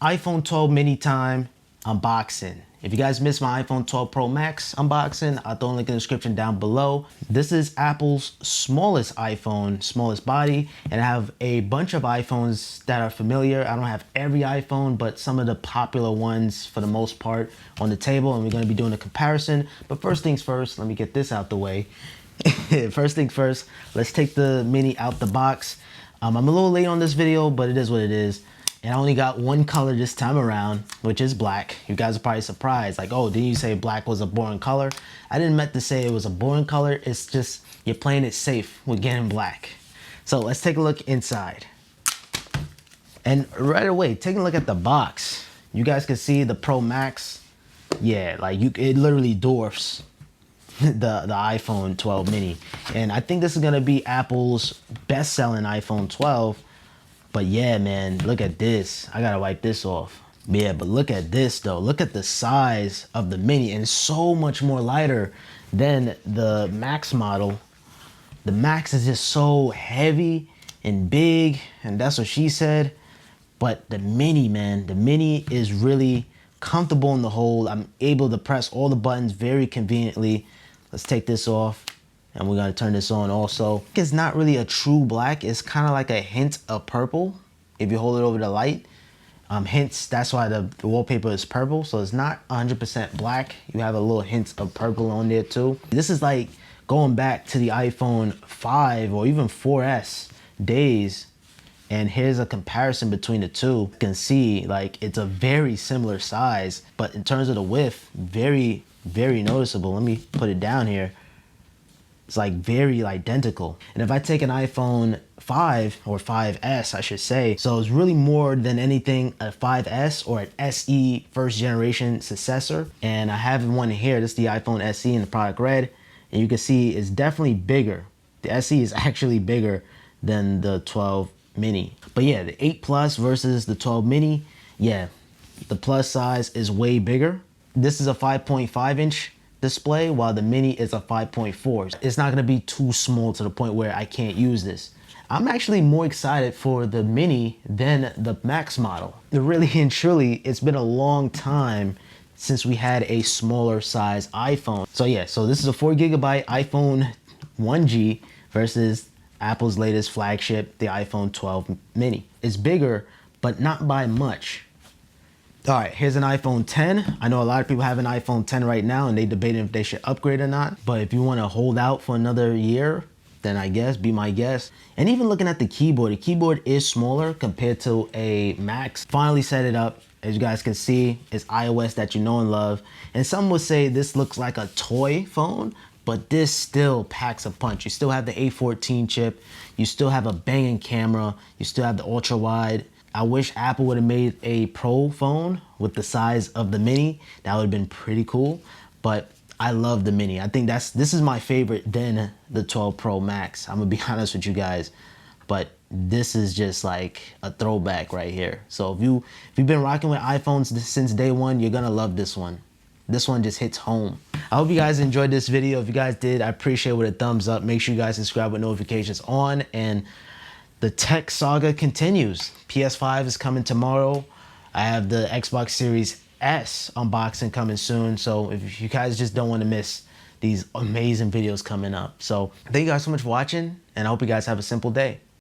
iPhone 12 mini time unboxing. If you guys missed my iPhone 12 Pro Max unboxing, I'll throw a link in the description down below. This is Apple's smallest iPhone, smallest body, and I have a bunch of iPhones that are familiar. I don't have every iPhone, but some of the popular ones for the most part on the table, and we're gonna be doing a comparison. But first things first, let me get this out the way. First things first, let's take the mini out the box. I'm a little late on this video, but it is what it is. And I only got one color this time around, which is black. You guys are probably surprised, like, oh, didn't you say black was a boring color? I didn't meant to say it was a boring color. It's just you're playing it safe with getting black. So let's take a look inside. And right away, taking a look at the box, you guys can see the Pro Max. Yeah, like it literally dwarfs the iPhone 12 mini. And I think this is gonna be Apple's best-selling iPhone 12. But yeah, man, look at this. I gotta wipe this off. Yeah, but look at this though. Look at the size of the mini, and it's so much more lighter than the Max model. The Max is just so heavy and big, and that's what she said. But the mini, man, the mini is really comfortable in the hold. I'm able to press all the buttons very conveniently. Let's take this off. And we're gonna turn this on also. It's not really a true black. It's kind of like a hint of purple if you hold it over the light. Hints, that's why the wallpaper is purple. So it's not 100% black. You have a little hint of purple on there too. This is like going back to the iPhone 5 or even 4S days. And here's a comparison between the two. You can see like it's a very similar size, but in terms of the width, very, very noticeable. Let me put it down here. It's like very identical. And if I take an iPhone 5 or 5S, I should say, so it's really more than anything a 5S or an SE first generation successor. And I have one here. This is the iPhone SE in the product red. And you can see it's definitely bigger. The SE is actually bigger than the 12 mini. But yeah, the 8 Plus versus the 12 mini. Yeah, the plus size is way bigger. This is a 5.5 inch display while the mini is a 5.4. It's not gonna be too small to the point where I can't use this. I'm actually more excited for the mini than the Max model. Really and truly, it's been a long time since we had a smaller size iPhone. So yeah, so this is a 4GB iPhone 1G versus Apple's latest flagship, the iPhone 12 mini. It's bigger, but not by much. All right, here's an iPhone 10. I know a lot of people have an iPhone 10 right now and they debating if they should upgrade or not. But if you want to hold out for another year, then I guess be my guest. And even looking at the keyboard is smaller compared to a Max. Finally set it up. As you guys can see, it's iOS that you know and love. And some would say this looks like a toy phone, but this still packs a punch. You still have the A14 chip. You still have a banging camera. You still have the ultra wide. I wish Apple would have made a Pro phone with the size of the mini. That would have been pretty cool, but I love the mini. I think this is my favorite than the 12 Pro Max. I'm gonna be honest with you guys, but this is just like a throwback right here. So if you've been rocking with iPhones since day one, you're gonna love this one. This one just hits home. I hope you guys enjoyed this video. If you guys did, I appreciate it with a thumbs up. Make sure you guys subscribe with notifications on, and the tech saga continues. PS5 is coming tomorrow. I have the Xbox Series S unboxing coming soon. So if you guys just don't want to miss these amazing videos coming up. So thank you guys so much for watching, and I hope you guys have a simple day.